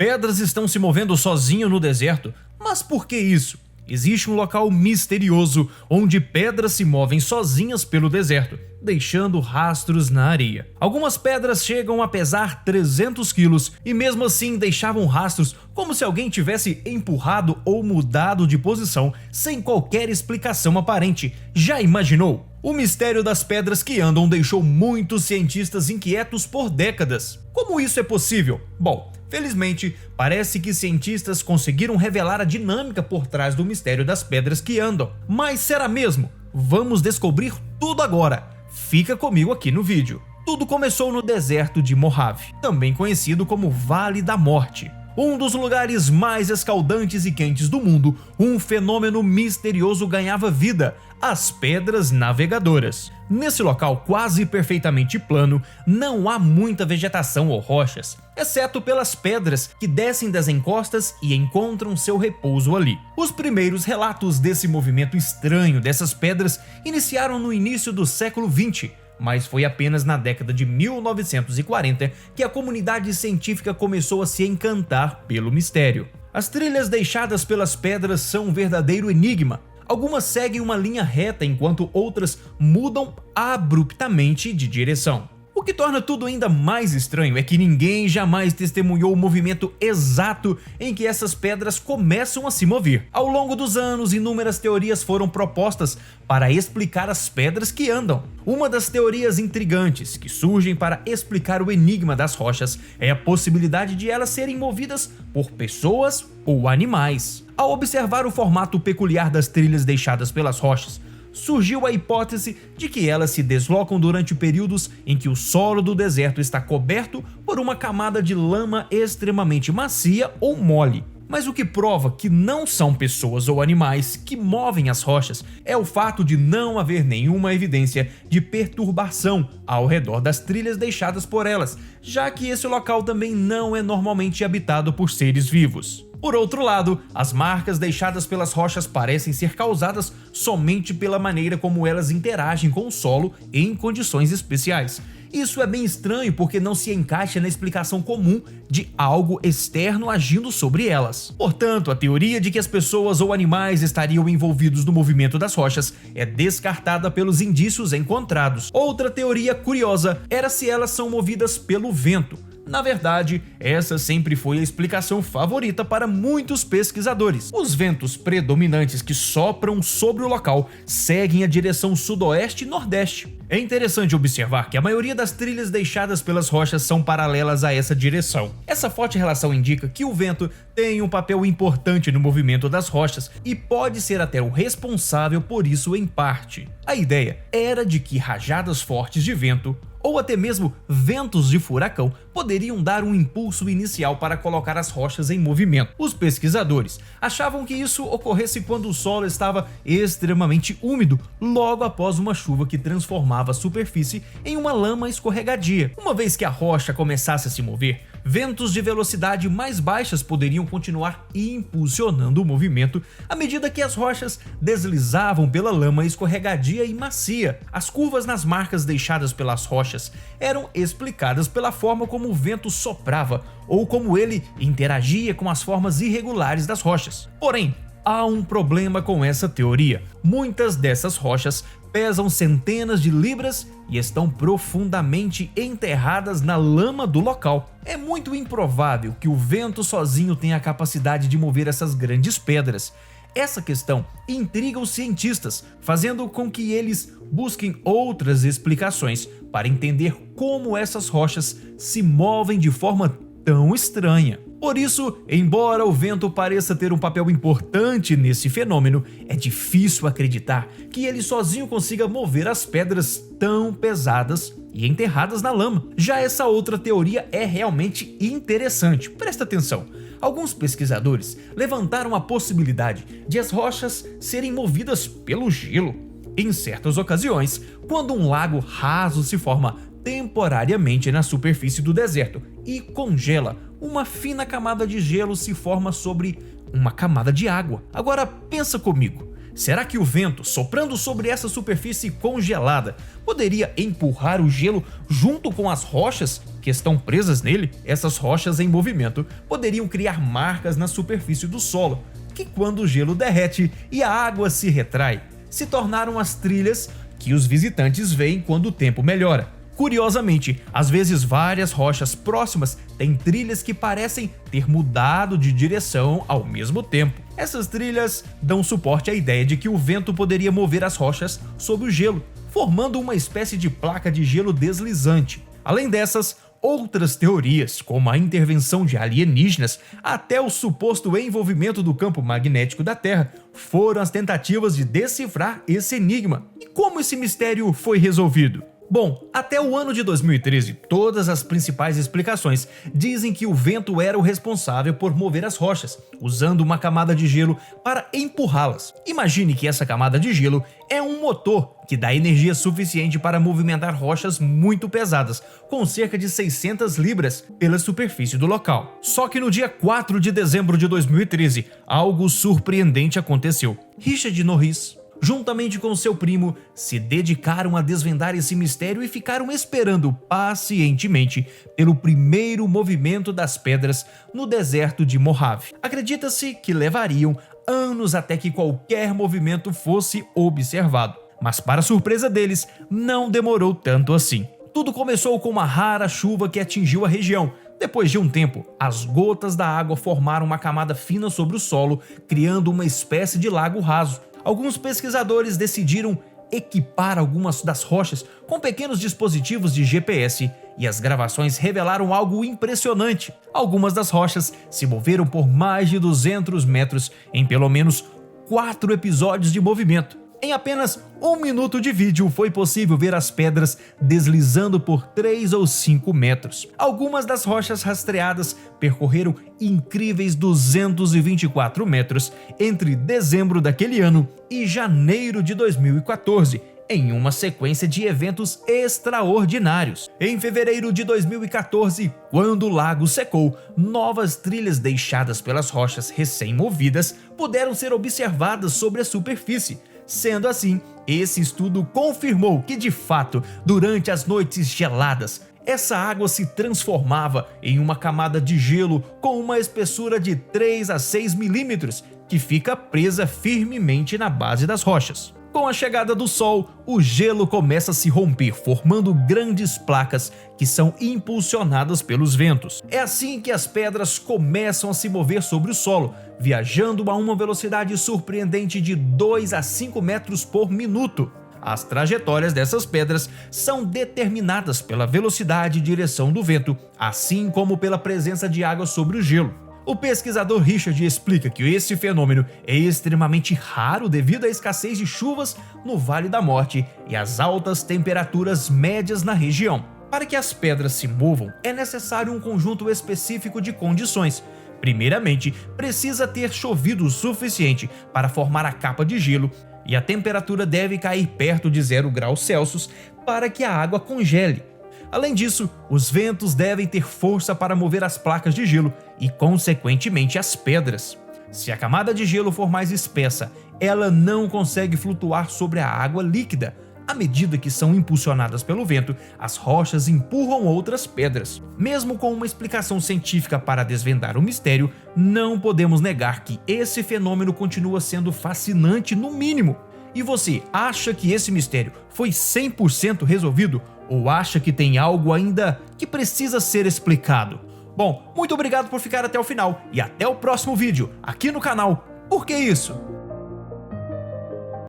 Pedras estão se movendo sozinho no deserto, mas por que isso? Existe um local misterioso onde pedras se movem sozinhas pelo deserto, deixando rastros na areia. Algumas pedras chegam a pesar 300 quilos e mesmo assim deixavam rastros como se alguém tivesse empurrado ou mudado de posição sem qualquer explicação aparente. Já imaginou? O mistério das pedras que andam deixou muitos cientistas inquietos por décadas. Como isso é possível? Bom, felizmente, parece que cientistas conseguiram revelar a dinâmica por trás do mistério das pedras que andam. Mas será mesmo? Vamos descobrir tudo agora. Fica comigo aqui no vídeo. Tudo começou no deserto de Mojave, também conhecido como Vale da Morte. Um dos lugares mais escaldantes e quentes do mundo, um fenômeno misterioso ganhava vida: as pedras navegadoras. Nesse local quase perfeitamente plano, não há muita vegetação ou rochas, exceto pelas pedras que descem das encostas e encontram seu repouso ali. Os primeiros relatos desse movimento estranho dessas pedras iniciaram no início do século XX, mas foi apenas na década de 1940 que a comunidade científica começou a se encantar pelo mistério. As trilhas deixadas pelas pedras são um verdadeiro enigma. Algumas seguem uma linha reta enquanto outras mudam abruptamente de direção. O que torna tudo ainda mais estranho é que ninguém jamais testemunhou o movimento exato em que essas pedras começam a se mover. Ao longo dos anos, inúmeras teorias foram propostas para explicar as pedras que andam. Uma das teorias intrigantes que surgem para explicar o enigma das rochas é a possibilidade de elas serem movidas por pessoas ou animais. Ao observar o formato peculiar das trilhas deixadas pelas rochas, surgiu a hipótese de que elas se deslocam durante períodos em que o solo do deserto está coberto por uma camada de lama extremamente macia ou mole. Mas o que prova que não são pessoas ou animais que movem as rochas é o fato de não haver nenhuma evidência de perturbação ao redor das trilhas deixadas por elas, já que esse local também não é normalmente habitado por seres vivos. Por outro lado, as marcas deixadas pelas rochas parecem ser causadas somente pela maneira como elas interagem com o solo em condições especiais. Isso é bem estranho porque não se encaixa na explicação comum de algo externo agindo sobre elas. Portanto, a teoria de que as pessoas ou animais estariam envolvidos no movimento das rochas é descartada pelos indícios encontrados. Outra teoria curiosa era se elas são movidas pelo vento. Na verdade, essa sempre foi a explicação favorita para muitos pesquisadores. Os ventos predominantes que sopram sobre o local seguem a direção sudoeste e nordeste. É interessante observar que a maioria das trilhas deixadas pelas rochas são paralelas a essa direção. Essa forte relação indica que o vento tem um papel importante no movimento das rochas e pode ser até o responsável por isso em parte. A ideia era de que rajadas fortes de vento ou até mesmo ventos de furacão poderiam dar um impulso inicial para colocar as rochas em movimento. Os pesquisadores achavam que isso ocorresse quando o solo estava extremamente úmido, logo após uma chuva que transformava a superfície em uma lama escorregadia. Uma vez que a rocha começasse a se mover, ventos de velocidade mais baixas poderiam continuar impulsionando o movimento à medida que as rochas deslizavam pela lama escorregadia e macia. As curvas nas marcas deixadas pelas rochas eram explicadas pela forma como o vento soprava ou como ele interagia com as formas irregulares das rochas. Porém, há um problema com essa teoria. Muitas dessas rochas pesam centenas de libras e estão profundamente enterradas na lama do local. É muito improvável que o vento sozinho tenha a capacidade de mover essas grandes pedras. Essa questão intriga os cientistas, fazendo com que eles busquem outras explicações para entender como essas rochas se movem de forma tão estranha. Por isso, embora o vento pareça ter um papel importante nesse fenômeno, é difícil acreditar que ele sozinho consiga mover as pedras tão pesadas e enterradas na lama. Já essa outra teoria é realmente interessante. Presta atenção. Alguns pesquisadores levantaram a possibilidade de as rochas serem movidas pelo gelo. Em certas ocasiões, quando um lago raso se forma temporariamente na superfície do deserto e congela, uma fina camada de gelo se forma sobre uma camada de água. Agora pensa comigo, será que o vento soprando sobre essa superfície congelada poderia empurrar o gelo junto com as rochas que estão presas nele, essas rochas em movimento poderiam criar marcas na superfície do solo, que quando o gelo derrete e a água se retrai, se tornaram as trilhas que os visitantes veem quando o tempo melhora. Curiosamente, às vezes várias rochas próximas têm trilhas que parecem ter mudado de direção ao mesmo tempo. Essas trilhas dão suporte à ideia de que o vento poderia mover as rochas sob o gelo, formando uma espécie de placa de gelo deslizante. Além dessas, outras teorias, como a intervenção de alienígenas até o suposto envolvimento do campo magnético da Terra, foram as tentativas de decifrar esse enigma. E como esse mistério foi resolvido? Bom, até o ano de 2013, todas as principais explicações dizem que o vento era o responsável por mover as rochas, usando uma camada de gelo para empurrá-las. Imagine que essa camada de gelo é um motor que dá energia suficiente para movimentar rochas muito pesadas, com cerca de 600 libras pela superfície do local. Só que no dia 4 de dezembro de 2013, algo surpreendente aconteceu. Richard Norris, juntamente com seu primo, se dedicaram a desvendar esse mistério e ficaram esperando pacientemente pelo primeiro movimento das pedras no deserto de Mojave. Acredita-se que levariam anos até que qualquer movimento fosse observado, mas para surpresa deles, não demorou tanto assim. Tudo começou com uma rara chuva que atingiu a região. Depois de um tempo, as gotas da água formaram uma camada fina sobre o solo, criando uma espécie de lago raso. Alguns pesquisadores decidiram equipar algumas das rochas com pequenos dispositivos de GPS e as gravações revelaram algo impressionante. Algumas das rochas se moveram por mais de 200 metros em pelo menos 4 episódios de movimento. Em apenas 1 minuto de vídeo foi possível ver as pedras deslizando por 3 ou 5 metros. Algumas das rochas rastreadas percorreram incríveis 224 metros entre dezembro daquele ano e janeiro de 2014, em uma sequência de eventos extraordinários. Em fevereiro de 2014, quando o lago secou, novas trilhas deixadas pelas rochas recém-movidas puderam ser observadas sobre a superfície. Sendo assim, esse estudo confirmou que, de fato, durante as noites geladas, essa água se transformava em uma camada de gelo com uma espessura de 3 a 6 milímetros, que fica presa firmemente na base das rochas. Com a chegada do sol, o gelo começa a se romper, formando grandes placas que são impulsionadas pelos ventos. É assim que as pedras começam a se mover sobre o solo, viajando a uma velocidade surpreendente de 2 a 5 metros por minuto. As trajetórias dessas pedras são determinadas pela velocidade e direção do vento, assim como pela presença de água sobre o gelo. O pesquisador Richard explica que esse fenômeno é extremamente raro devido à escassez de chuvas no Vale da Morte e às altas temperaturas médias na região. Para que as pedras se movam, é necessário um conjunto específico de condições. Primeiramente, precisa ter chovido o suficiente para formar a capa de gelo e a temperatura deve cair perto de 0 graus Celsius para que a água congele. Além disso, os ventos devem ter força para mover as placas de gelo e, consequentemente, as pedras. Se a camada de gelo for mais espessa, ela não consegue flutuar sobre a água líquida. À medida que são impulsionadas pelo vento, as rochas empurram outras pedras. Mesmo com uma explicação científica para desvendar o mistério, não podemos negar que esse fenômeno continua sendo fascinante no mínimo. E você acha que esse mistério foi 100% resolvido? Ou acha que tem algo ainda que precisa ser explicado? Bom, muito obrigado por ficar até o final e até o próximo vídeo aqui no canal Por Que Isso?